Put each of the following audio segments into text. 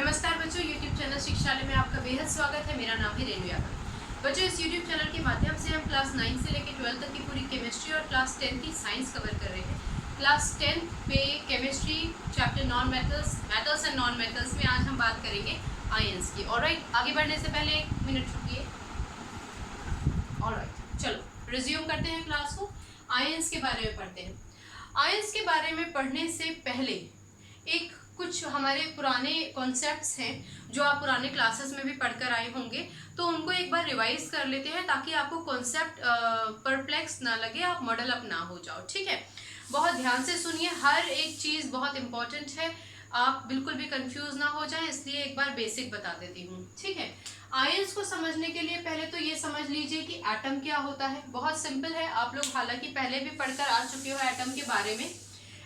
नमस्कार बच्चों, YouTube channel शिक्षालय में आपका बेहद स्वागत है। मेरा नाम है रेणु यादव। बच्चों, इस YouTube चैनल के माध्यम से हम क्लास 9 से लेकर 12 तक की पूरी केमिस्ट्री और क्लास 10 की साइंस कवर कर रहे हैं। क्लास 10 पे chemistry chapter non metals and non metals में आज हम बात करेंगे आयंस की। ऑलराइट, आगे बढ़ने से पहले 1 मिनट रुकिए। ऑलराइट, चलो रिज्यूम करते हैं क्लास को। आयंस के बारे में पढ़ते हैं। आयंस के बारे में पढ़ने से पहले एक कुछ हमारे पुराने कॉन्सेप्ट्स हैं जो आप पुराने क्लासेस में भी पढ़कर आए होंगे, तो उनको एक बार रिवाइज कर लेते हैं ताकि आपको कॉन्सेप्ट परप्लेक्स ना लगे, आप मॉडल अप ना हो जाओ। ठीक है, बहुत ध्यान से सुनिए, हर एक चीज़ बहुत इंपॉर्टेंट है, आप बिल्कुल भी कंफ्यूज ना हो जाएं, इसलिए एक बार बेसिक बता देती हूँ। ठीक है, आयंस को समझने के लिए पहले तो ये समझ लीजिए कि एटम क्या होता है। बहुत सिंपल है, आप लोग हालांकि पहले भी पढ़कर आ चुके हो एटम के बारे में।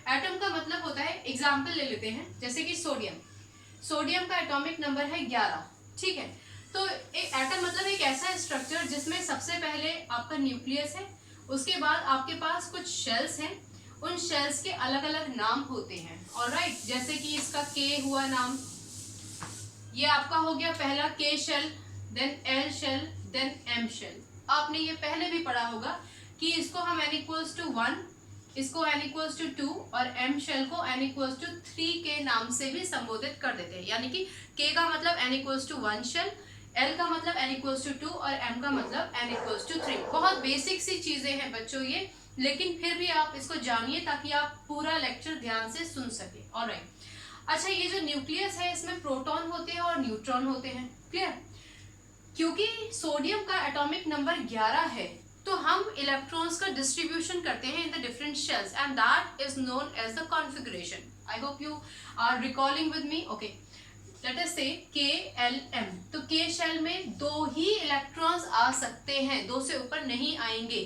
एटम का मतलब होता है, एग्जाम्पल ले लेते हैं, जैसे कि सोडियम का एटॉमिक नंबर है 11। ठीक है, तो एक एटम मतलब एक ऐसा स्ट्रक्चर जिसमें सबसे पहले आपका न्यूक्लियस है, उसके बाद आपके पास कुछ शेल्स हैं, उन शेल्स के अलग अलग नाम होते हैं। ऑलराइट, जैसे कि इसका के हुआ नाम, ये आपका हो गया पहला K shell, then L shell, then M shell. आपने ये पहले भी पढ़ा होगा कि इसको हम n=1, इसको n=2 और m शेल को n=3 के नाम से भी संबोधित कर देते हैं। यानी कि k का मतलब n=1 शेल, l का मतलब n=2 और m का मतलब n=3। बहुत बेसिक सी चीजें हैं बच्चों ये, लेकिन फिर भी आप इसको जानिए ताकि आप पूरा लेक्चर ध्यान से सुन सके। ऑलराइट, अच्छा, ये जो न्यूक्लियस है इसमें प्रोटॉन होते हैं और न्यूट्रॉन होते हैं। क्लियर? क्योंकि सोडियम का एटॉमिक नंबर 11 है, तो हम इलेक्ट्रॉन्स का डिस्ट्रीब्यूशन करते हैं in the different shells and that is known as the configuration. I hope you are recalling with me. Okay, let us say KLM। तो K शेल में 2 ही इलेक्ट्रॉन्स आ सकते हैं, 2 से ऊपर नहीं आएंगे।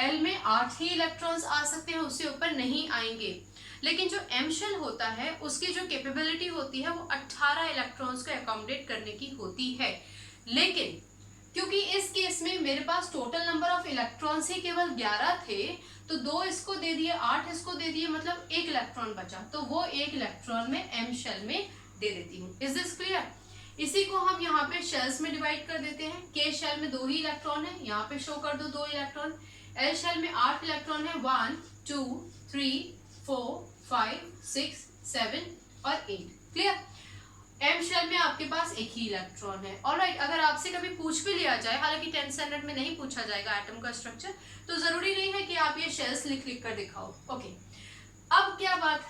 L में 8 ही इलेक्ट्रॉन्स आ सकते हैं, उससे ऊपर नहीं आएंगे। लेकिन जो M शेल होता है उसकी जो कैपेबिलिटी होती है वो 18 इलेक्ट्रॉन्स को अकोमोडेट करने की होती है। लेकिन क्योंकि इस केस में मेरे पास टोटल नंबर ऑफ इलेक्ट्रॉन्स ही केवल 11 थे, तो 2 इसको दे दिए, 8 इसको दे दिए, मतलब 1 इलेक्ट्रॉन बचा, तो वो 1 इलेक्ट्रॉन में M शेल में दे देती हूँ। Is this clear? इसी को हम यहाँ पे शेल्स में डिवाइड कर देते हैं। K शेल में 2 ही इलेक्ट्रॉन है, यहाँ पे शो कर दो 2 इलेक्ट्रॉन। L शेल में 8 इलेक्ट्रॉन है, 1 2 3 4 5 6 7 और 8। क्लियर? M शेल में आपके पास 1 ही इलेक्ट्रॉन है। ऑलराइट, अगर आपसे कभी पूछ भी लिया जाए, हालांकि 10th स्टैंडर्ड में नहीं पूछा जाएगा एटम का स्ट्रक्चर, तो जरूरी नहीं है कि आप ये शेल्स लिख लिख कर दिखाओ। ओके, अब क्या बात,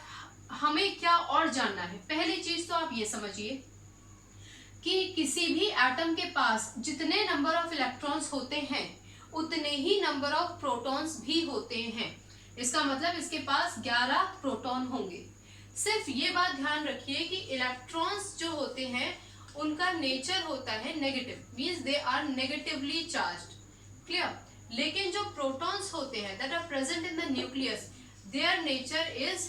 हमें क्या और जानना है। पहली चीज तो आप ये समझिए कि किसी भी एटम के पास जितने नंबर ऑफ इलेक्ट्रॉन्स होते हैं उतने ही नंबर ऑफ प्रोटॉन्स भी होते हैं। इसका मतलब इसके पास 11 प्रोटॉन होंगे। सिर्फ ये बात ध्यान रखिए कि इलेक्ट्रॉन्स जो होते हैं उनका नेचर होता है negative, means they are negatively charged. Clear? लेकिन जो प्रोटॉन्स होते हैं that are present in the nucleus, their nature is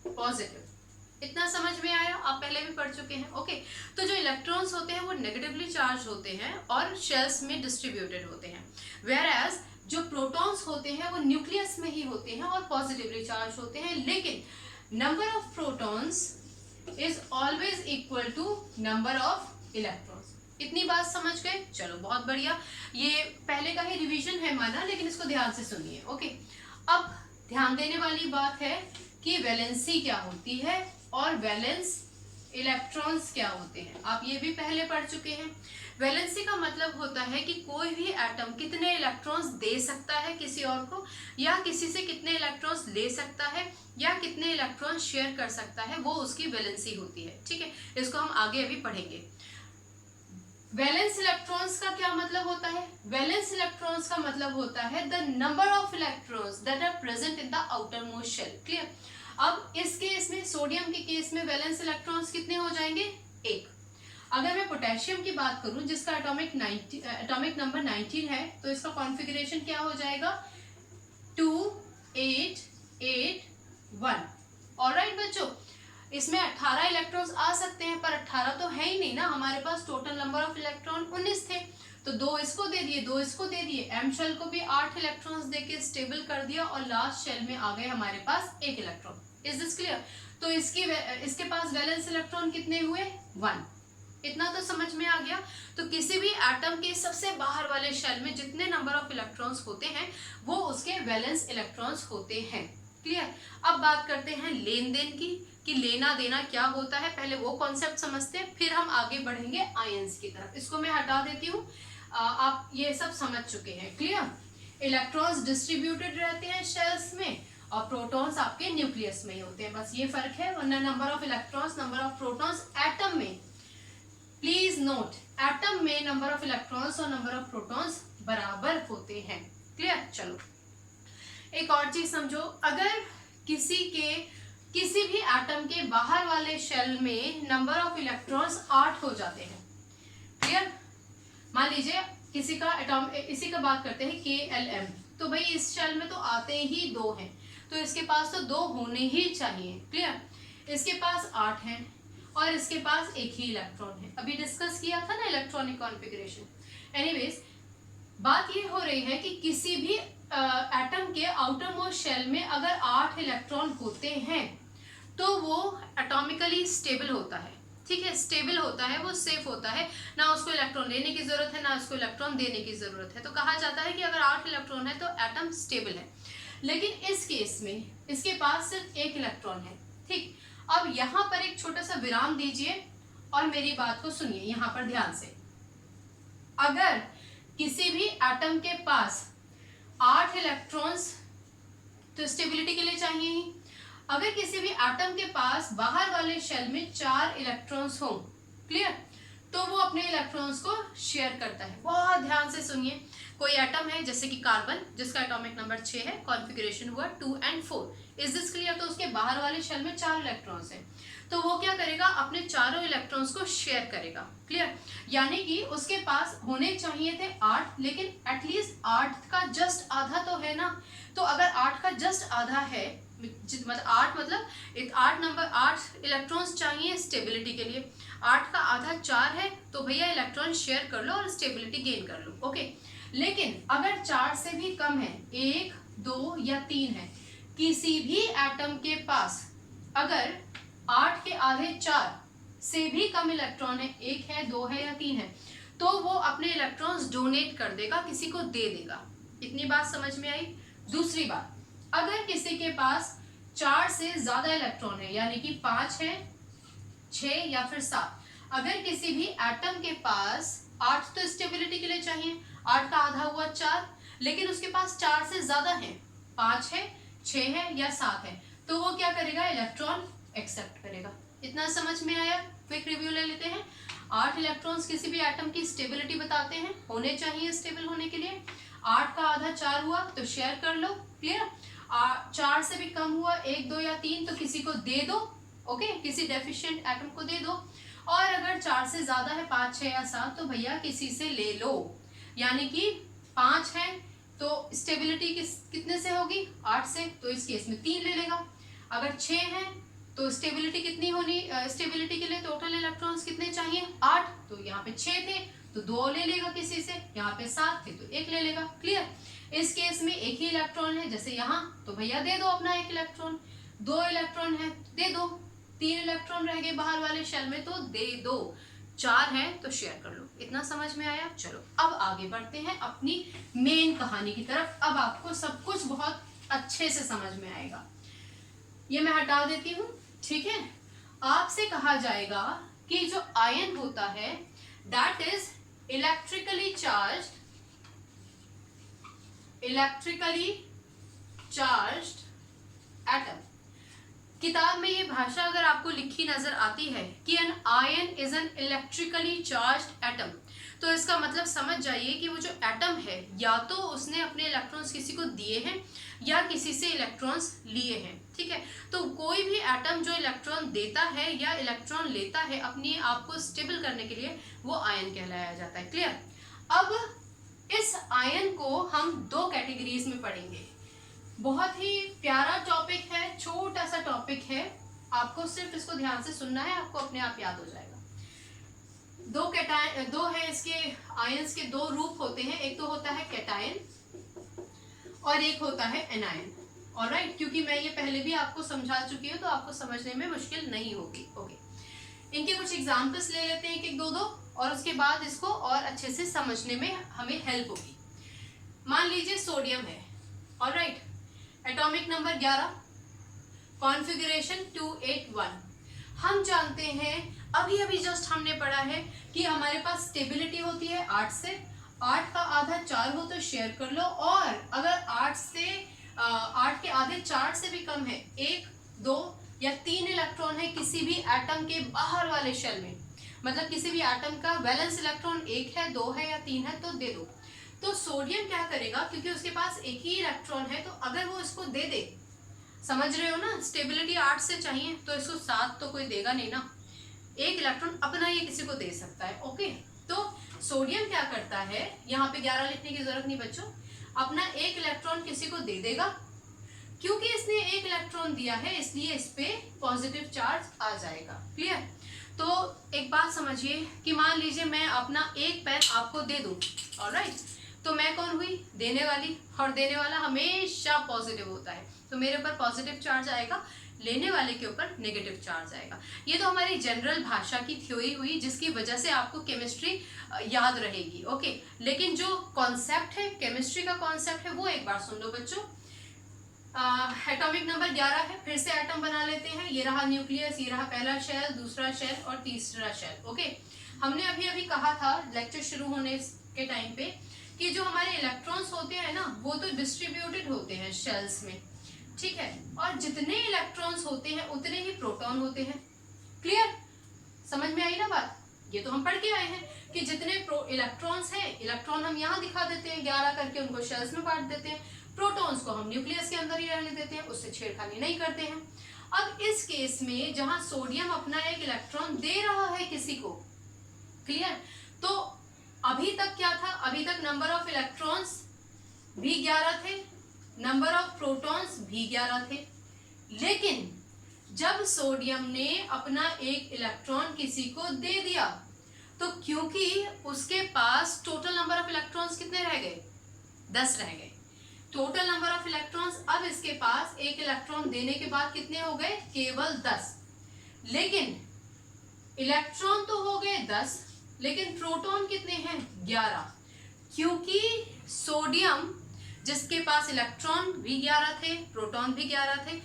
positive. इतना समझ में आया? आप पहले भी पढ़ चुके हैं। ओके, तो जो इलेक्ट्रॉन्स होते हैं वो नेगेटिवली चार्ज होते हैं और शेल्स में डिस्ट्रीब्यूटेड होते हैं, वेयर एज जो प्रोटॉन्स होते हैं वो न्यूक्लियस में ही होते हैं और पॉजिटिवली चार्ज होते हैं। लेकिन number of protons is always equal to number of electrons. इतनी बात समझ गए? चलो बहुत बढ़िया, ये पहले का ही रिवीजन है माना, लेकिन इसको ध्यान से सुनिए। ओके, अब ध्यान देने वाली बात है कि वैलेंसी क्या होती है और वैलेंस इलेक्ट्रॉन्स क्या होते हैं। आप ये भी पहले पढ़ चुके हैं। वैलेंसी का मतलब होता है कि कोई भी एटम कितने इलेक्ट्रॉन्स दे सकता है किसी और को, या किसी से कितने इलेक्ट्रॉन्स ले सकता है, या कितने इलेक्ट्रॉन शेयर कर सकता है, वो उसकी वैलेंसी होती है। ठीक है, इसको हम आगे अभी पढ़ेंगे। वैलेंस इलेक्ट्रॉन्स का क्या मतलब होता है? वैलेंस इलेक्ट्रॉन्स का मतलब होता है the number of electrons that are present in the outer most shell. Clear? अब इस केस में, सोडियम के केस में वैलेंस इलेक्ट्रॉन्स कितने हो जाएंगे? 1। अगर मैं पोटेशियम की बात करूं जिसका एटॉमिक नंबर 19 है, तो इसका कॉन्फ़िगरेशन क्या हो जाएगा? 2 8 8 1। ऑलराइट बच्चों, इसमें 18 इलेक्ट्रॉन्स आ सकते हैं, पर 18 तो है ही नहीं ना, हमारे पास टोटल नंबर ऑफ इलेक्ट्रॉन 19 थे, तो 2 इसको दे दिए, 2 इसको दे दिए। एम शेल को भी 8 इलेक्ट्रॉन्स देके स्टेबल कर दिया और लास्ट शेल में आ गए हमारे पास 1 इलेक्ट्रॉन। Is this clear? तो इसके पास वैलेंस इलेक्ट्रॉन कितने हुए? 1। इतना तो समझ में आ गया। तो किसी भी एटम के सबसे बाहर वाले शेल में जितने नंबर ऑफ इलेक्ट्रॉन्स होते हैं वो उसके वैलेंस इलेक्ट्रॉन्स होते हैं। क्लियर? अब बात करते हैं लेन देन की, कि लेना देना क्या होता है। पहले वो कॉन्सेप्ट समझते हैं, फिर हम आगे बढ़ेंगे आयंस की तरफ। इसको मैं हटा देती हूँ, आप ये सब समझ चुके हैं। क्लियर? इलेक्ट्रॉन्स डिस्ट्रीब्यूटेड रहते हैं शेल्स में और प्रोटॉन्स आपके न्यूक्लियस में ही होते हैं, बस ये फर्क है। वरना number of electrons, number of protons atom में, प्लीज नोट, एटम में नंबर ऑफ इलेक्ट्रॉन्स और नंबर ऑफ प्रोटॉन्स बराबर होते हैं। क्लियर? चलो एक और चीज समझो, अगर किसी भी एटम के बाहर वाले शेल में नंबर ऑफ इलेक्ट्रॉन्स 8 हो जाते हैं। क्लियर? मान लीजिए किसी का एटॉम, इसी का बात करते हैं KLM, तो भाई इस शेल में तो आते ही 2 हैं, तो इसके पास तो 2 होने ही चाहिए। क्लियर? इसके पास 8 हैं और इसके पास एक ही इलेक्ट्रॉन है। अभी डिस्कस किया था ना इलेक्ट्रॉनिक कॉन्फ़िगरेशन। एनीवेज, बात ये हो रही है कि किसी भी एटम के आउटर मोस्ट शेल में अगर 8 इलेक्ट्रॉन होते हैं तो वो एटॉमिकली स्टेबल होता है। ठीक है? स्टेबल होता है, वो सेफ होता है, ना उसको इलेक्ट्रॉन लेने की जरूरत है ना उसको इलेक्ट्रॉन देने की जरूरत है। तो कहा जाता है कि अगर 8 इलेक्ट्रॉन है तो एटम स्टेबल है। लेकिन इस केस में इसके पास सिर्फ 1 इलेक्ट्रॉन है। ठीक? अब यहाँ पर एक छोटा सा विराम दीजिए और मेरी बात को सुनिए यहाँ पर ध्यान से। अगर किसी भी एटम के पास 8 इलेक्ट्रॉन्स तो स्टेबिलिटी के लिए चाहिए ही, अगर किसी भी एटम के पास बाहर वाले शेल में 4 इलेक्ट्रॉन्स हो, क्लियर, तो वो अपने इलेक्ट्रॉन्स को शेयर करता है। बहुत ध्यान से सुनिए। कोई एटम है जैसे कि कार्बन, जिसका एटॉमिक नंबर 6 है, कॉन्फ़िगरेशन हुआ 2 and 4, इज दिस क्लियर? तो उसके बाहर वाले शेल में 4 इलेक्ट्रॉन्स हैं, तो वो क्या करेगा? अपने चारों इलेक्ट्रॉन्स को शेयर करेगा। क्लियर? यानी कि उसके पास होने चाहिए थे 8, लेकिन एटलीस्ट 8 का जस्ट आधा तो है ना। तो अगर 8 का जस्ट आधा है, मतलब 8 मतलब 8 इलेक्ट्रॉन्स चाहिए स्टेबिलिटी के लिए, 8 का आधा 4 है, तो भैया इलेक्ट्रॉन शेयर कर लो और स्टेबिलिटी गेन कर लो। ओके? लेकिन अगर 4 से भी कम है, 1, 2 या 3 है, किसी भी एटम के पास अगर 8 के आधे 4 से भी कम इलेक्ट्रॉन है, 1 है, 2 है या 3 है, तो वो अपने इलेक्ट्रॉन्स डोनेट कर देगा, किसी को दे देगा। इतनी बात समझ में आई? दूसरी बात, अगर किसी के पास 4 से ज्यादा इलेक्ट्रॉन है, यानी कि 5 है, 6 या फिर 7, अगर किसी भी एटम के पास 8 तो स्टेबिलिटी के लिए चाहिए, 8 का आधा हुआ 4, लेकिन उसके पास 4 से ज्यादा है, 5 है, 6 है या 7 है, तो वो क्या करेगा? इलेक्ट्रॉन एक्सेप्ट करेगा। इतना समझ में आया? क्विक रिव्यू ले लेते हैं। 8 इलेक्ट्रॉन्स किसी भी एटम की स्टेबिलिटी बताते हैं, होने चाहिए स्टेबल होने के लिए। 8 का आधा 4 हुआ तो शेयर कर लो। क्लियर? 4 से भी कम हुआ, 1, 2 या 3, तो किसी को दे दो। ओके? किसी डेफिशिएंट एटम को दे दो। और अगर 4 से ज्यादा है, 5, 6 या 7, तो भैया किसी से ले लो। यानी कि 5 है तो स्टेबिलिटी कितने से होगी? 8 से, तो इस केस में 3 ले लेगा। अगर 6 है तो स्टेबिलिटी कितनी होनी? स्टेबिलिटी के लिए टोटल इलेक्ट्रॉन्स कितने चाहिए? 8, तो यहाँ पे 6 थे तो 2 ले लेगा किसी से, यहाँ पे 7 थे तो 1 ले लेगा। क्लियर? इस केस में एक ही इलेक्ट्रॉन है, जैसे यहाँ, तो भैया दे दो अपना 1 इलेक्ट्रॉन। 2 इलेक्ट्रॉन है, दे दो। 3 इलेक्ट्रॉन रह गए बाहर वाले शेल में, तो दे दो। 4 है तो शेयर कर लो। इतना समझ में आया? चलो अब आगे बढ़ते हैं अपनी मेन कहानी की तरफ। अब आपको सब कुछ बहुत अच्छे से समझ में आएगा। ये मैं हटा देती हूँ। ठीक है? आपसे कहा जाएगा कि जो आयन होता है that is electrically charged atom. किताब में ये भाषा अगर आपको लिखी नजर आती है कि an ion is an electrically charged atom, तो इसका मतलब समझ जाइए कि वो जो एटम है, या तो उसने अपने इलेक्ट्रॉन्स किसी को दिए हैं या किसी से इलेक्ट्रॉन्स लिए हैं। ठीक है? तो कोई भी एटम जो इलेक्ट्रॉन देता है या इलेक्ट्रॉन लेता है अपने आप को स्टेबल करने के लिए, वो आयन कहलाया जाता है। क्लियर? अब इस आयन को हम 2 कैटेगरीज में पढ़ेंगे। बहुत ही प्यारा टॉपिक है, छोटा सा टॉपिक है, आपको सिर्फ इसको ध्यान से सुनना है, आपको अपने आप याद हो जाएगा। 2 है इसके आयंस के 2 रूप होते हैं। एक तो होता है कैटायन और एक होता है एनायन। ऑलराइट, क्योंकि मैं ये पहले भी आपको समझा चुकी हूँ तो आपको समझने में मुश्किल नहीं होगी। ओके, इनके कुछ एग्जाम्पल्स ले लेते हैं, एक दो दो, और उसके बाद इसको और अच्छे से समझने में हमें हेल्प होगी। मान लीजिए सोडियम है, ऑलराइट, एटॉमिक नंबर 11, कॉन्फ़िगरेशन 281। हम जानते हैं, अभी अभी जस्ट हमने पढ़ा है कि हमारे पास स्टेबिलिटी होती है 8 से, 8 का आधा 4 हो तो शेयर कर लो, और अगर 8 के आधे 4 से भी कम है, 1, 2 या 3 इलेक्ट्रॉन है किसी भी एटम के बाहर वाले शेल में, मतलब किसी भी एटम का वैलेंस इलेक्ट्रॉन 1 है, 2 है या 3 है, तो दे दो। तो सोडियम क्या करेगा, क्योंकि उसके पास एक ही इलेक्ट्रॉन है, तो अगर वो इसको दे दे, समझ रहे हो ना, स्टेबिलिटी 8 से चाहिए तो इसको 7 तो कोई देगा नहीं ना, एक इलेक्ट्रॉन अपना ये किसी को दे सकता है। ओके, तो सोडियम क्या करता है, यहाँ पे 11 लिखने की जरूरत नहीं बच्चों, अपना एक इलेक्ट्रॉन किसी को दे देगा, क्योंकि इसने एक इलेक्ट्रॉन दिया है इसलिए इस पे पॉजिटिव चार्ज आ जाएगा। क्लियर? तो एक बात समझिए कि मान लीजिए मैं अपना एक पेन आपको दे दूं, ऑलराइट, तो मैं कौन हुई, देने वाली, और देने वाला हमेशा पॉजिटिव होता है, तो मेरे ऊपर पॉजिटिव चार्ज आएगा, लेने वाले के ऊपर नेगेटिव चार्ज आएगा। ये तो हमारी जनरल भाषा की थ्योरी हुई जिसकी वजह से आपको केमिस्ट्री याद रहेगी। ओके, लेकिन जो कॉन्सेप्ट है, केमिस्ट्री का कॉन्सेप्ट है, वो एक बार सुन लो बच्चों। एटॉमिक नंबर 11 है, फिर से एटम बना लेते हैं, ये रहा न्यूक्लियस, ये रहा पहला शेल, दूसरा शेल और तीसरा शेल। ओके, हमने अभी अभी कहा था लेक्चर शुरू होने के टाइम पे कि जो हमारे इलेक्ट्रॉन्स होते हैं ना, वो तो डिस्ट्रीब्यूटेड होते हैं शेल्स में, ठीक है, और जितने इलेक्ट्रॉन्स होते हैं उतने ही प्रोटॉन होते हैं। क्लियर? समझ में आई ना बात? ये तो हम पढ़ के आए हैं कि जितने इलेक्ट्रॉन्स हैं, इलेक्ट्रॉन हम यहाँ दिखा देते हैं 11 करके, उनको शेल्स में बांट देते हैं, प्रोटॉन्स को हम न्यूक्लियस के अंदर ही रहने देते हैं, उससे छेड़खानी नहीं करते हैं। अब इस केस में जहां सोडियम अपना एक इलेक्ट्रॉन दे रहा है किसी को, क्लियर, तो अभी तक क्या था, अभी तक नंबर ऑफ इलेक्ट्रॉन्स भी 11 थे, नंबर ऑफ प्रोटॉन्स भी 11 थे, लेकिन जब सोडियम ने अपना एक इलेक्ट्रॉन किसी को दे दिया, तो क्योंकि उसके पास टोटल नंबर ऑफ इलेक्ट्रॉन्स कितने रह गए, 10 रह गए, टोटल नंबर ऑफ इलेक्ट्रॉन्स अब इसके पास एक इलेक्ट्रॉन देने के बाद कितने हो गए, केवल 10, लेकिन इलेक्ट्रॉन तो हो गए 10, लेकिन प्रोटॉन कितने हैं, 11, क्योंकि सोडियम जिसके पास इलेक्ट्रॉन भी 11 थे, प्रोटॉन भी 11 थे,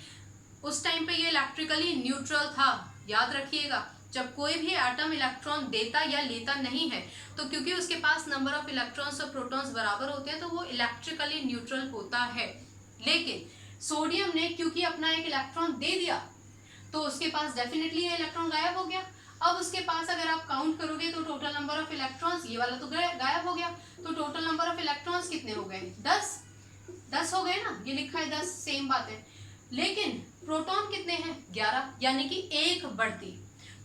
उस टाइम पे ये इलेक्ट्रिकली न्यूट्रल था। याद रखिएगा, जब कोई भी एटम इलेक्ट्रॉन देता या लेता नहीं है, तो क्योंकि उसके पास नंबर ऑफ इलेक्ट्रॉन्स और प्रोटॉन्स बराबर होते हैं, तो वो इलेक्ट्रिकली न्यूट्रल होता है। लेकिन सोडियम ने क्योंकि अपना एक इलेक्ट्रॉन दे दिया, तो उसके पास डेफिनेटली ये इलेक्ट्रॉन गायब हो गया। अब उसके पास अगर आप काउंट करोगे तो टोटल नंबर ऑफ इलेक्ट्रॉन्स, ये वाला तो गायब हो गया, तो टोटल नंबर ऑफ इलेक्ट्रॉन्स कितने हो गए, 10 हो गए ना, ये लिखा है 10, सेम बात है। लेकिन प्रोटॉन कितने हैं, 11, यानी कि एक बढ़ती।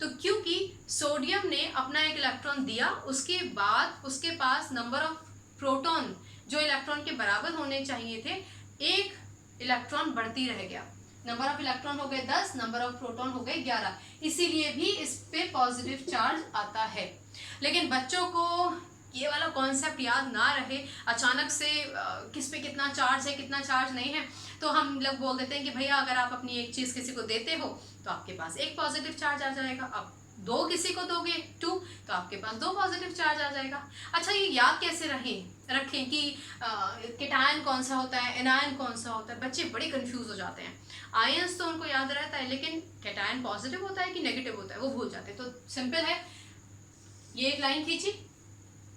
तो क्योंकि सोडियम ने अपना एक इलेक्ट्रॉन दिया, उसके बाद उसके पास नंबर ऑफ प्रोटॉन जो इलेक्ट्रॉन के बराबर होने चाहिए थे, एक इलेक्ट्रॉन बढ़ती रह गया, नंबर ऑफ इलेक्ट्रॉन हो गए 10, नंबर ऑफ प्रोटॉन हो गए 11, इसीलिए भी इस पे पॉजिटिव चार्ज आता है। लेकिन बच्चों को ये वाला कॉन्सेप्ट याद ना रहे, अचानक से किस पे कितना चार्ज है कितना चार्ज नहीं है, तो हम लोग बोल देते हैं कि भैया अगर आप अपनी एक चीज़ किसी को देते हो तो आपके पास एक पॉजिटिव चार्ज आ जाएगा, आप 2 किसी को दोगे 2 तो आपके पास 2 पॉजिटिव चार्ज आ जाएगा। अच्छा, ये याद कैसे रखें कि केटायन कौन सा होता है, एनायन कौन सा होता है, बच्चे बड़े कंफ्यूज हो जाते हैं। आयंस तो उनको याद रहता है, लेकिन केटायन पॉजिटिव होता है कि नेगेटिव होता है वो भूल जाते हैं। तो सिंपल है, ये एक लाइन खींची,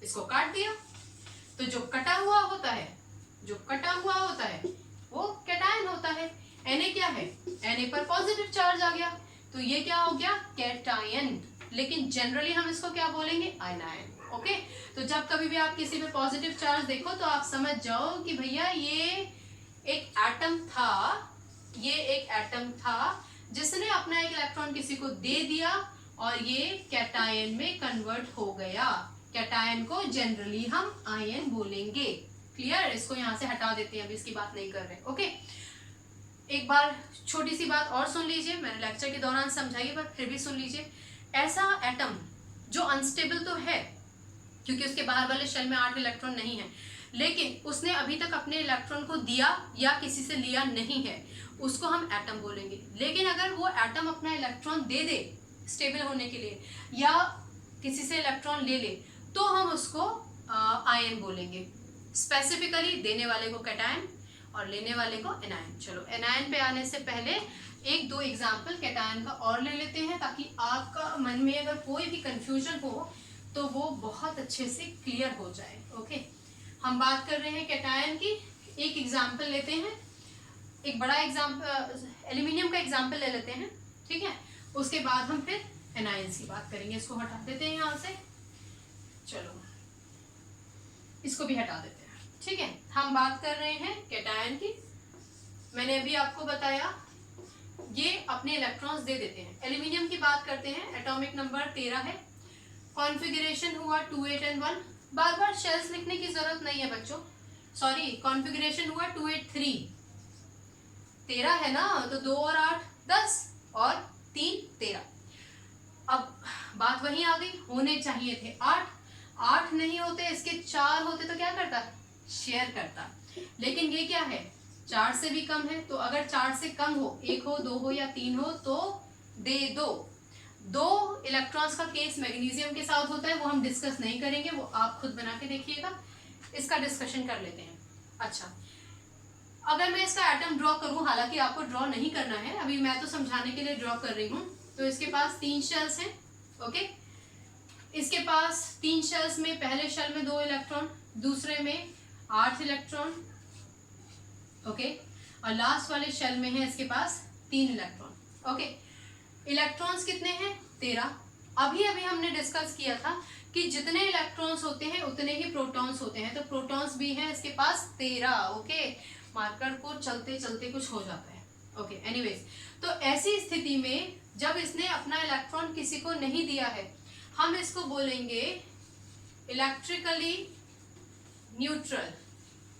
इसको काट दिया, तो जो कटा हुआ होता है वो केटायन होता है। Na क्या है, Na पर पॉजिटिव चार्ज आ गया, तो ये क्या हो गया, कैटायन। लेकिन जनरली हम इसको क्या बोलेंगे, आयनायन। ओके, तो जब कभी भी आप किसी पे पॉजिटिव चार्ज देखो तो आप समझ जाओ कि भैया ये एक एटम था जिसने अपना एक इलेक्ट्रॉन किसी को दे दिया और ये कैटायन में कन्वर्ट हो गया। कैटायन को जनरली हम आयन बोलेंगे। क्लियर? इसको यहाँ से हटा देते हैं, अभी इसकी बात नहीं कर रहे। ओके, एक बार छोटी सी बात और सुन लीजिए, मैंने लेक्चर के दौरान समझाई पर फिर भी सुन लीजिए। ऐसा एटम जो अनस्टेबल तो है क्योंकि उसके बाहर वाले शेल में 8 इलेक्ट्रॉन नहीं है, लेकिन उसने अभी तक अपने इलेक्ट्रॉन को दिया या किसी से लिया नहीं है, उसको हम एटम बोलेंगे। लेकिन अगर वो एटम अपना इलेक्ट्रॉन दे दे स्टेबल होने के लिए या किसी से इलेक्ट्रॉन ले ले, तो हम उसको आयन बोलेंगे। स्पेसिफिकली देने वाले को कैटायन और लेने वाले को एनायन। चलो एनायन पे आने से पहले एक दो एग्जाम्पल कैटायन का और ले लेते हैं, ताकि आपका मन में अगर कोई भी कंफ्यूजन हो तो वो बहुत अच्छे से क्लियर हो जाए। ओके, हम बात कर रहे हैं कैटायन की। एक एग्जाम्पल लेते हैं, एक बड़ा एग्जाम्पल एल्यूमिनियम का एग्जाम्पल ले लेते हैं, ठीक है। उसके बाद हम फिर एनायंस की बात करेंगे। इसको हटा देते हैं यहाँ से, चलो इसको भी हटा देते हैं, ठीक है। हम बात कर रहे हैं कैटायन की। मैंने अभी आपको बताया ये अपने इलेक्ट्रॉन्स दे देते हैं। एल्यूमिनियम की बात करते हैं, एटॉमिक नंबर 13 है, कॉन्फ़िगरेशन हुआ 2 8 and 1। बार बार शेल्स लिखने की जरूरत नहीं है बच्चों, सॉरी कॉन्फ़िगरेशन हुआ 2 8 3। 13 है ना, तो 2 और 8 10 और 3 13। अब बात वहीं आ गई, होने चाहिए थे 8 नहीं होते, इसके 4 होते तो क्या करता, शेयर करता। लेकिन ये क्या है, 4 से भी कम है, तो अगर 4 से कम हो, 1 हो 2 हो या 3 हो तो दे दो। 2 इलेक्ट्रॉन्स का केस मैग्नीशियम के साथ होता है, वो हम डिस्कस नहीं करेंगे, वो आप खुद बना के देखिएगा। इसका डिस्कशन कर लेते हैं। अच्छा, अगर मैं इसका एटम ड्रॉ करूं, हालांकि आपको ड्रॉ नहीं करना है, अभी मैं तो समझाने के लिए ड्रॉ कर रही हूं। तो इसके पास 3 शेल्स हैं, ओके। इसके पास 3 शेल्स में पहले शेल में 2 इलेक्ट्रॉन, दूसरे में 8 इलेक्ट्रॉन, ओके, और लास्ट वाले शेल में है इसके पास 3 इलेक्ट्रॉन, ओके। इलेक्ट्रॉन्स कितने हैं, 13। अभी हमने डिस्कस किया था कि जितने इलेक्ट्रॉन्स होते हैं उतने ही प्रोटॉन्स होते हैं, तो प्रोटॉन्स भी हैं इसके पास 13, ओके। मार्कर को चलते चलते कुछ हो जाता है, ओके। एनीवेज, तो ऐसी स्थिति में जब इसने अपना इलेक्ट्रॉन किसी को नहीं दिया है, हम इसको बोलेंगे इलेक्ट्रिकली न्यूट्रल,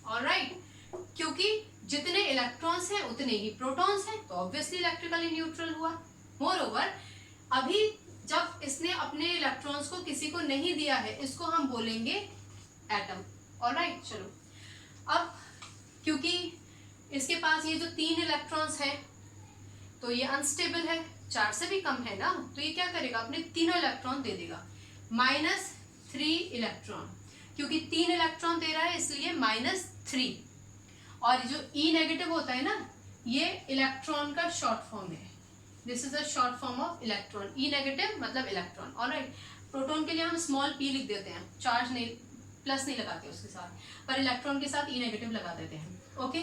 ऑलराइट। क्योंकि जितने इलेक्ट्रॉन्स हैं उतने ही प्रोटॉन्स हैं, तो ऑब्वियसली इलेक्ट्रिकली न्यूट्रल हुआ। मोरओवर, अभी जब इसने अपने इलेक्ट्रॉन्स को किसी को नहीं दिया है, इसको हम बोलेंगे एटम, ऑलराइट। चलो, अब क्योंकि इसके पास ये जो 3 इलेक्ट्रॉन्स हैं, तो ये अनस्टेबल है, 4 से भी कम है ना, तो ये क्या करेगा, अपने तीनों इलेक्ट्रॉन दे देगा। -3 इलेक्ट्रॉन, क्योंकि 3 इलेक्ट्रॉन दे रहा है इसलिए -3। और जो E नेगेटिव होता है ना, ये इलेक्ट्रॉन का शॉर्ट फॉर्म है। This is a short form of electron. E negative मतलब इलेक्ट्रॉन, ऑलराइट। प्रोटॉन के लिए हम स्मॉल p लिख देते हैं, चार्ज नहीं, प्लस नहीं लगाते उसके साथ, पर इलेक्ट्रॉन के साथ E नेगेटिव लगा देते हैं, ओके।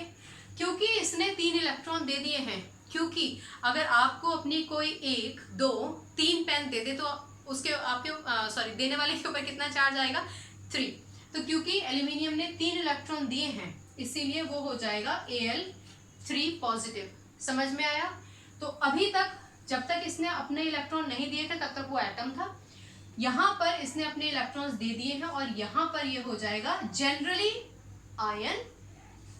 क्योंकि इसने 3 इलेक्ट्रॉन दे दिए हैं, क्योंकि अगर आपको अपनी कोई 1 2 3 पेन दे दे तो उसके आपके देने वाले के ऊपर कितना चार्ज आएगा, 3। तो क्योंकि एल्यूमिनियम ने 3 इलेक्ट्रॉन दिए हैं, इसीलिए वो हो जाएगा Al3 पॉजिटिव। समझ में आया। तो अभी तक जब तक इसने अपने इलेक्ट्रॉन नहीं दिए थे तब तक वो एटम था। यहाँ पर इसने अपने इलेक्ट्रॉन्स दे दिए हैं और यहाँ पर ये हो जाएगा generally ion,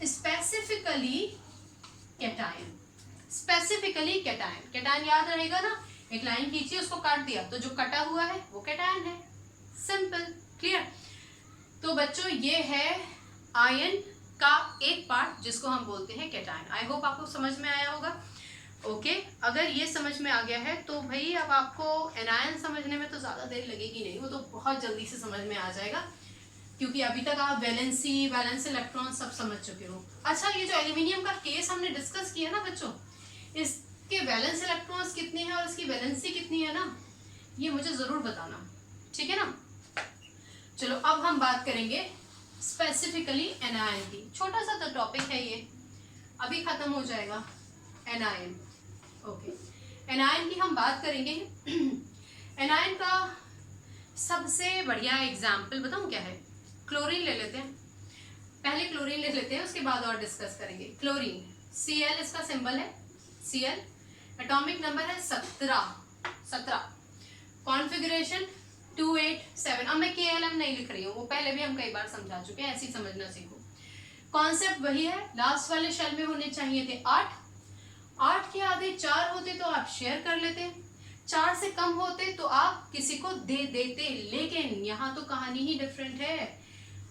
specifically cation. Specifically cation, cation याद रहेगा ना, एक लाइन खींची उसको काट दिया तो जो कटा हुआ है वो कैटायन है। Simple, clear. तो बच्चों ये है आयन का एक पार्ट जिसको हम बोलते हैं कैटायन। आई होप आपको समझ में आया होगा, ओके। अगर ये समझ में आ गया है तो भाई अब आपको एनायन समझने में तो ज़्यादा देर लगेगी नहीं, वो तो बहुत जल्दी से समझ में आ जाएगा, क्योंकि अभी तक आप वैलेंस इलेक्ट्रॉन सब समझ चुके हो। अच्छा, ये जो एल्यूमिनियम का केस हमने डिस्कस किया ना बच्चों, इसके वैलेंस इलेक्ट्रॉन्स कितने हैं और इसकी वैलेंसी कितनी है ना, ये मुझे ज़रूर बताना, ठीक है ना। चलो अब हम बात करेंगे स्पेसिफिकली एनायन की। छोटा सा तो टॉपिक है ये, अभी खत्म हो जाएगा। Anion, okay. एनायन की हम बात करेंगे। एनायन का सबसे बढ़िया एग्जाम्पल बताऊं क्या है, क्लोरीन ले लेते हैं। पहले क्लोरीन ले लेते हैं, उसके बाद और डिस्कस करेंगे। क्लोरीन, Cl इसका सिंबल है, Cl। एटॉमिक नंबर है 17। कॉन्फ़िगरेशन 2 8 7। अब मैं KLM नहीं लिख रही हूँ, वो पहले भी हम कई बार समझा चुके हैं, ऐसे ही समझना सीखो। कॉन्सेप्ट वही है, लास्ट वाले शेल में होने चाहिए थे 8 के आधे 4 होते तो आप शेयर कर लेते, 4 से कम होते तो आप किसी को दे देते। लेकिन यहाँ तो कहानी ही डिफरेंट है।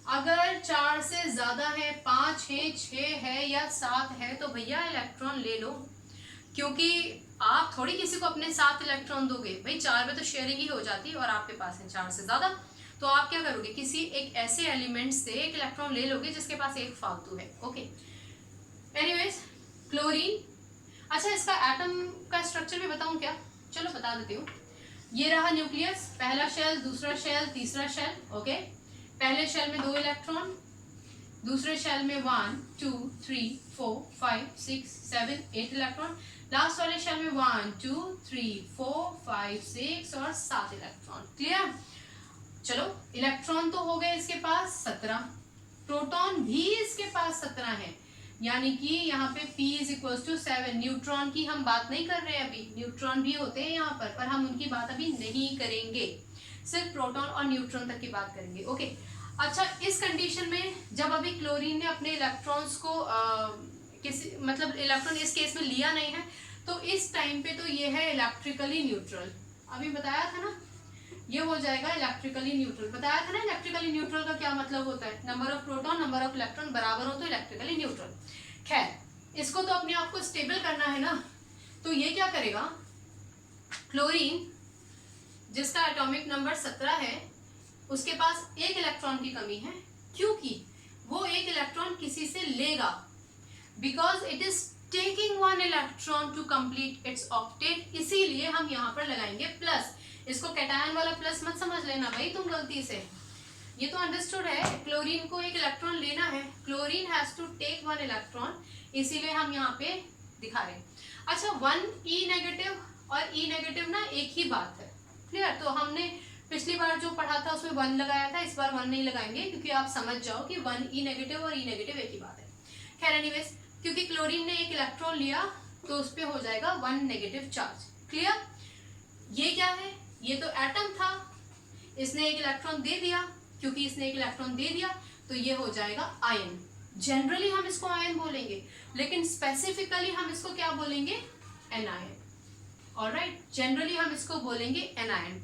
अगर 4 से ज्यादा है, 5 है, 6 है या 7 है तो भैया इलेक्ट्रॉन ले लो, क्योंकि आप थोड़ी किसी को अपने 7 इलेक्ट्रॉन दोगे भाई, 4 में तो शेयरिंग ही हो जाती है और आपके पास है 4 से ज्यादा, तो आप क्या करोगे, किसी एक ऐसे एलिमेंट से एक इलेक्ट्रॉन ले लोगे जिसके पास एक फालतू है। Okay, anyways chlorine. अच्छा, इसका एटम का स्ट्रक्चर भी बताऊं क्या? चलो बता देती हूँ। ये रहा न्यूक्लियस, पहला शेल, दूसरा शेल, तीसरा शेल। ओके, पहले शेल में 2 इलेक्ट्रॉन, दूसरे शेल में 1 2 3 4 5 6 7 8 इलेक्ट्रॉन, लास्ट वाले शेल में 1 2 3 4 5 6 और 7 इलेक्ट्रॉन। क्लियर? चलो, इलेक्ट्रॉन तो हो गए इसके पास 17, प्रोटॉन भी इसके पास 17 है, यानी कि यहाँ पे P is equal to 7। Neutron की हम बात नहीं कर रहे हैं अभी, न्यूट्रॉन भी होते हैं यहाँ पर हम उनकी बात अभी नहीं करेंगे, सिर्फ प्रोटॉन और न्यूट्रॉन तक की बात करेंगे। ओके, अच्छा, इस कंडीशन में जब अभी क्लोरीन ने अपने इलेक्ट्रॉन्स को किसी मतलब इलेक्ट्रॉन इस केस में लिया नहीं है, तो इस टाइम पे तो ये है इलेक्ट्रिकली न्यूट्रल। अभी बताया था ना, ये हो जाएगा इलेक्ट्रिकली न्यूट्रल। बताया था ना इलेक्ट्रिकली न्यूट्रल का क्या मतलब होता है, number of proton number of electron बराबर हो तो इलेक्ट्रिकली न्यूट्रल। खैर, इसको तो अपने आप को स्टेबल करना है ना, तो ये क्या करेगा, क्लोरीन जिसका एटॉमिक नंबर 17 है, उसके पास एक इलेक्ट्रॉन की कमी है, क्योंकि वो एक इलेक्ट्रॉन किसी से लेगा, because it is taking 1 electron to complete its octet, इसीलिए हम यहाँ पर लगाएंगे प्लस। इसको कैटायन वाला प्लस मत समझ लेना भाई तुम गलती से, ये तो अंडरस्टूड है, क्लोरीन को एक इलेक्ट्रॉन लेना है, chlorine has to take 1 electron, इसीलिए हम यहाँ पे दिखा रहे हैं। अच्छा, 1 E नेगेटिव और E नेगेटिव ना एक ही बात है। क्लियर? तो हमने पिछली बार जो पढ़ा था उसमें 1 लगाया था, इस बार 1 नहीं लगाएंगे, क्योंकि आप समझ जाओ कि 1 E नेगेटिव और E नेगेटिव एक ही बात है। खैर, एनीवेज, क्योंकि क्लोरीन ने एक इलेक्ट्रॉन लिया तो उस पर हो जाएगा 1 नेगेटिव चार्ज। क्लियर? ये क्या है, ये तो एटम था, इसने एक इलेक्ट्रॉन दे दिया, क्योंकि इसने एक इलेक्ट्रॉन दे दिया तो ये हो जाएगा आयन। जनरली हम इसको आयन बोलेंगे, लेकिन स्पेसिफिकली हम इसको क्या बोलेंगे, एनायन। ऑलराइट, जनरली हम इसको बोलेंगे एनायन।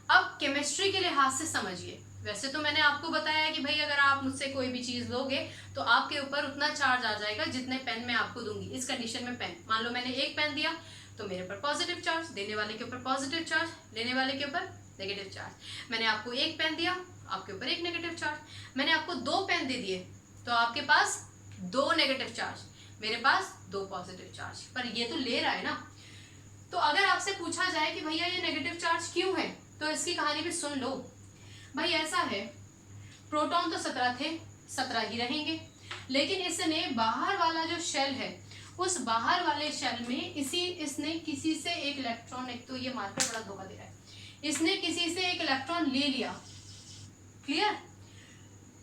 अब केमिस्ट्री के लिहाज से समझिए, वैसे तो मैंने आपको बताया कि भाई अगर आप मुझसे कोई भी चीज लोगे तो आपके ऊपर उतना चार्ज आ जाएगा जितने पेन मैं आपको दूंगी। इस कंडीशन में पेन, मान लो मैंने एक पेन दिया तो मेरे ऊपर पॉजिटिव चार्ज, देने वाले के ऊपर पॉजिटिव चार्ज, लेने वाले के ऊपर नेगेटिव चार्ज। मैंने आपको एक पेन दिया, आपके ऊपर एक नेगेटिव चार्ज। मैंने आपको 2 पेन दे दिए तो आपके पास 2 नेगेटिव चार्ज, मेरे पास 2 पॉजिटिव चार्ज, पर ये तो ले रहा है ना। तो अगर आपसे पूछा जाए कि भैया ये नेगेटिव चार्ज क्यों है, तो इसकी कहानी भी सुन लो। भाई ऐसा है, प्रोटॉन तो 17 थे, 17 ही रहेंगे, लेकिन इसने बाहर वाला जो शेल है, उस बाहर वाले शेल में इसने किसी से एक इलेक्ट्रॉन, एक तो ये मार्कर बड़ा धोखा दे रहा है, इसने किसी से एक इलेक्ट्रॉन ले लिया। क्लियर?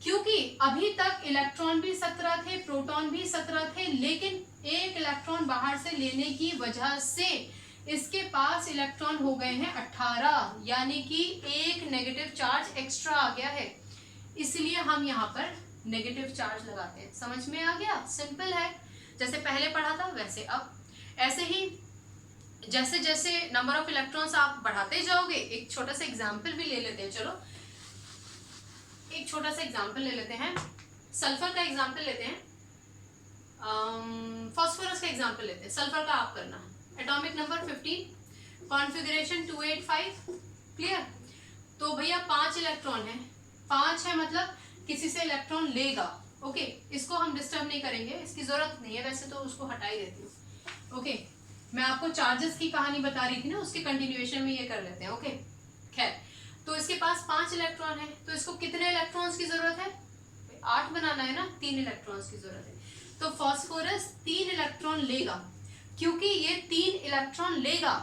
क्योंकि अभी तक इलेक्ट्रॉन भी 17 थे, प्रोटॉन भी 17 थे, लेकिन एक इलेक्ट्रॉन बाहर से लेने की वजह से इसके पास इलेक्ट्रॉन हो गए हैं 18, यानी कि एक नेगेटिव चार्ज एक्स्ट्रा आ गया है, इसलिए हम यहाँ पर नेगेटिव चार्ज लगाते हैं। समझ में आ गया? सिंपल है, जैसे पहले पढ़ा था वैसे अब। ऐसे ही जैसे जैसे नंबर ऑफ इलेक्ट्रॉन्स आप बढ़ाते जाओगे, एक छोटा सा एग्जाम्पल भी ले लेते हैं। चलो एक छोटा सा एग्जाम्पल ले लेते हैं, सल्फर का एग्जाम्पल लेते हैं, फास्फोरस का एग्जाम्पल लेते हैं। सल्फर का आप करना, एटॉमिक नंबर 15, कॉन्फ़िगरेशन 285। क्लियर? तो भैया 5 इलेक्ट्रॉन है, 5 है मतलब किसी से इलेक्ट्रॉन लेगा। ओके, इसको हम डिस्टर्ब नहीं करेंगे, इसकी जरूरत नहीं है, वैसे तो उसको हटा ही देती हूँ। ओके, मैं आपको चार्जेस की कहानी बता रही थी ना, उसके कंटिन्यूएशन में ये कर लेते हैं। ओके, खैर, तो इसके पास 5 इलेक्ट्रॉन है, तो इसको कितने इलेक्ट्रॉन्स की जरूरत है? 8 बनाना है ना, 3 इलेक्ट्रॉन्स की जरूरत है। तो फास्फोरस 3 इलेक्ट्रॉन लेगा, क्योंकि ये 3 इलेक्ट्रॉन लेगा,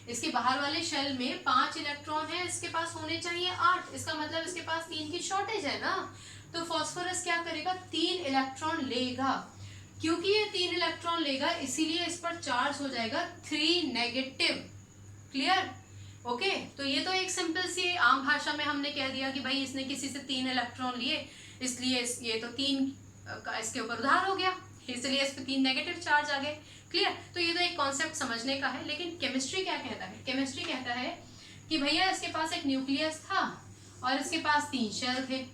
इसके बाहर वाले शेल में 5 इलेक्ट्रॉन है, इसके पास होने चाहिए 8, इसका मतलब इसके पास 3 की शॉर्टेज है ना। तो फास्फोरस क्या करेगा? 3 इलेक्ट्रॉन लेगा, क्योंकि ये 3 इलेक्ट्रॉन लेगा इसीलिए इस पर चार्ज हो जाएगा 3 नेगेटिव। क्लियर? ओके, तो ये तो एक सिंपल सी आम भाषा में हमने कह दिया कि भाई इसने किसी से 3 इलेक्ट्रॉन लिए, इसलिए ये तो 3 का इसके ऊपर उधार हो गया, इसलिए इस पर 3 नेगेटिव चार्ज आ गए। क्लियर? तो ये तो एक कॉन्सेप्ट समझने का है, लेकिन केमिस्ट्री क्या कहता है? केमिस्ट्री कहता है कि भैया इसके पास एक न्यूक्लियस था और इसके पास 3 शेल थे,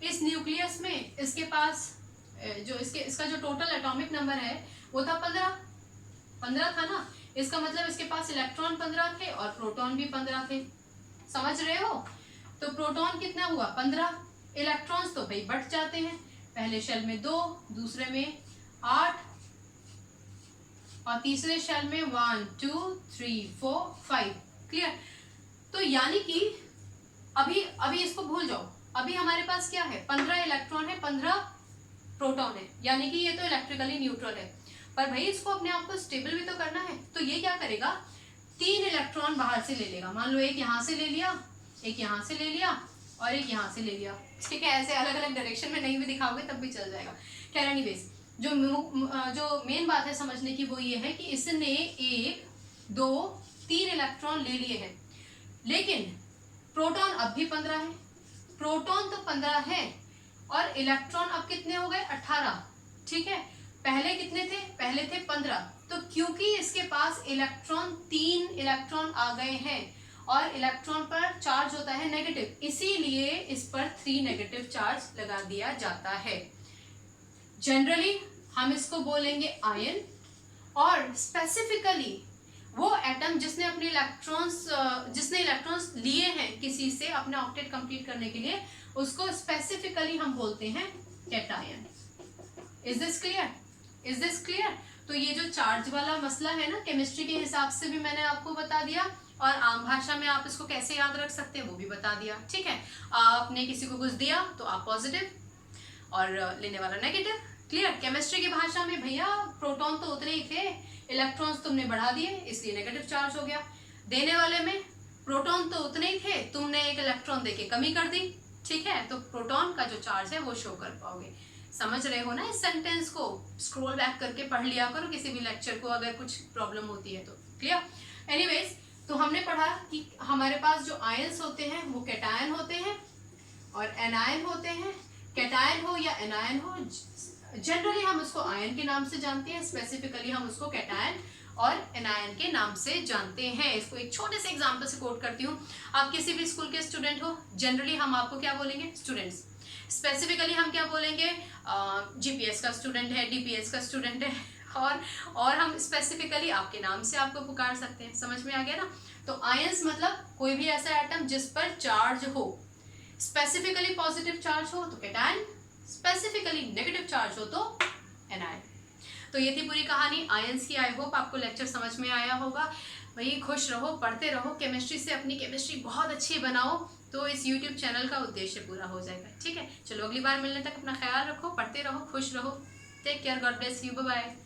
इस न्यूक्लियस में इसके पास जो इसका जो टोटल एटॉमिक नंबर है वो था 15 था ना। इसका मतलब इसके पास इलेक्ट्रॉन 15 थे और प्रोटॉन भी 15 थे। समझ रहे हो? तो प्रोटॉन कितना हुआ 15, इलेक्ट्रॉन्स तो भाई बढ़ जाते हैं, पहले शेल में 2, दूसरे में 8 और तीसरे शेल में 1 2 3 4 5। क्लियर? तो यानी कि अभी इसको भूल जाओ, अभी हमारे पास क्या है 15 इलेक्ट्रॉन है, 15 प्रोटॉन है, यानी कि ये तो इलेक्ट्रिकली न्यूट्रल है। पर भाई इसको अपने आप को स्टेबल भी तो करना है, तो ये क्या करेगा 3 इलेक्ट्रॉन बाहर से ले लेगा। मान लो एक यहाँ से ले लिया, एक यहाँ से ले लिया और एक यहाँ से ले लिया। ठीक है, ऐसे अलग अलग डायरेक्शन में नहीं भी दिखाओगे तब भी चल जाएगा। खैर एनीवेज, जो मेन बात है समझने की वो ये है कि इसने 1 2 3 इलेक्ट्रॉन ले लिए हैं, लेकिन प्रोटॉन अब भी 15 है। प्रोटॉन तो 15 है और इलेक्ट्रॉन अब कितने हो गए 18। ठीक है, पहले कितने थे? पहले थे 15। तो क्योंकि इसके पास 3 इलेक्ट्रॉन आ गए हैं और इलेक्ट्रॉन पर चार्ज होता है नेगेटिव, इसीलिए इस पर 3 नेगेटिव चार्ज लगा दिया जाता है। जनरली हम इसको बोलेंगे आयन, और स्पेसिफिकली वो एटम जिसने इलेक्ट्रॉन्स लिए हैं किसी से अपने ऑक्टेट कंप्लीट करने के लिए, उसको स्पेसिफिकली हम बोलते हैं कैटायन। Is this clear? तो ये जो चार्ज वाला मसला है ना, केमिस्ट्री के हिसाब से भी मैंने आपको बता दिया, और आम भाषा में आप इसको कैसे याद रख सकते हैं वो भी बता दिया। ठीक है, आपने किसी को कुछ दिया तो आप पॉजिटिव और लेने वाला नेगेटिव। क्लियर? केमिस्ट्री की भाषा में भैया प्रोटॉन तो उतने ही थे, इलेक्ट्रॉन्स तुमने बढ़ा दिए इसलिए नेगेटिव चार्ज हो गया। देने वाले में प्रोटॉन तो उतने ही थे, तुमने एक इलेक्ट्रॉन देके कमी कर दी। ठीक है, तो प्रोटॉन का जो चार्ज है वो शो कर पाओगे। समझ रहे हो ना? इस सेंटेंस को स्क्रॉल बैक करके पढ़ लिया करो किसी भी लेक्चर को, अगर कुछ प्रॉब्लम होती है तो। क्लियर? एनीवेज, तो हमने पढ़ा कि हमारे पास जो आयंस होते हैं वो कैटायन होते हैं और एनायन होते हैं। कैटायन हो या एनायन हो, जनरली हम उसको आयन के नाम से जानते हैं, स्पेसिफिकली हम उसको कैटायन और एनायन के नाम से जानते हैं। इसको एक छोटे से एग्जांपल से कोट करती हूँ। आप किसी भी स्कूल के स्टूडेंट हो, जनरली हम आपको क्या बोलेंगे? स्टूडेंट्स। स्पेसिफिकली हम क्या बोलेंगे? जीपीएस का स्टूडेंट है, डीपीएस का स्टूडेंट है, और हम स्पेसिफिकली आपके नाम से आपको पुकार सकते हैं। समझ में आ गया ना? तो आयंस मतलब कोई भी ऐसा एटम जिस पर चार्ज हो, स्पेसिफिकली पॉजिटिव चार्ज हो तो कैटायन, स्पेसिफिकली नेगेटिव चार्ज हो तो एनायन। तो ये थी पूरी कहानी आयंस की। आई होप आपको लेक्चर समझ में आया होगा। भाई खुश रहो, पढ़ते रहो, केमिस्ट्री से अपनी केमिस्ट्री बहुत अच्छी बनाओ, तो इस YouTube चैनल का उद्देश्य पूरा हो जाएगा। ठीक है, चलो अगली बार मिलने तक अपना ख्याल रखो, पढ़ते रहो, खुश रहो। Take care, God bless you, bye bye.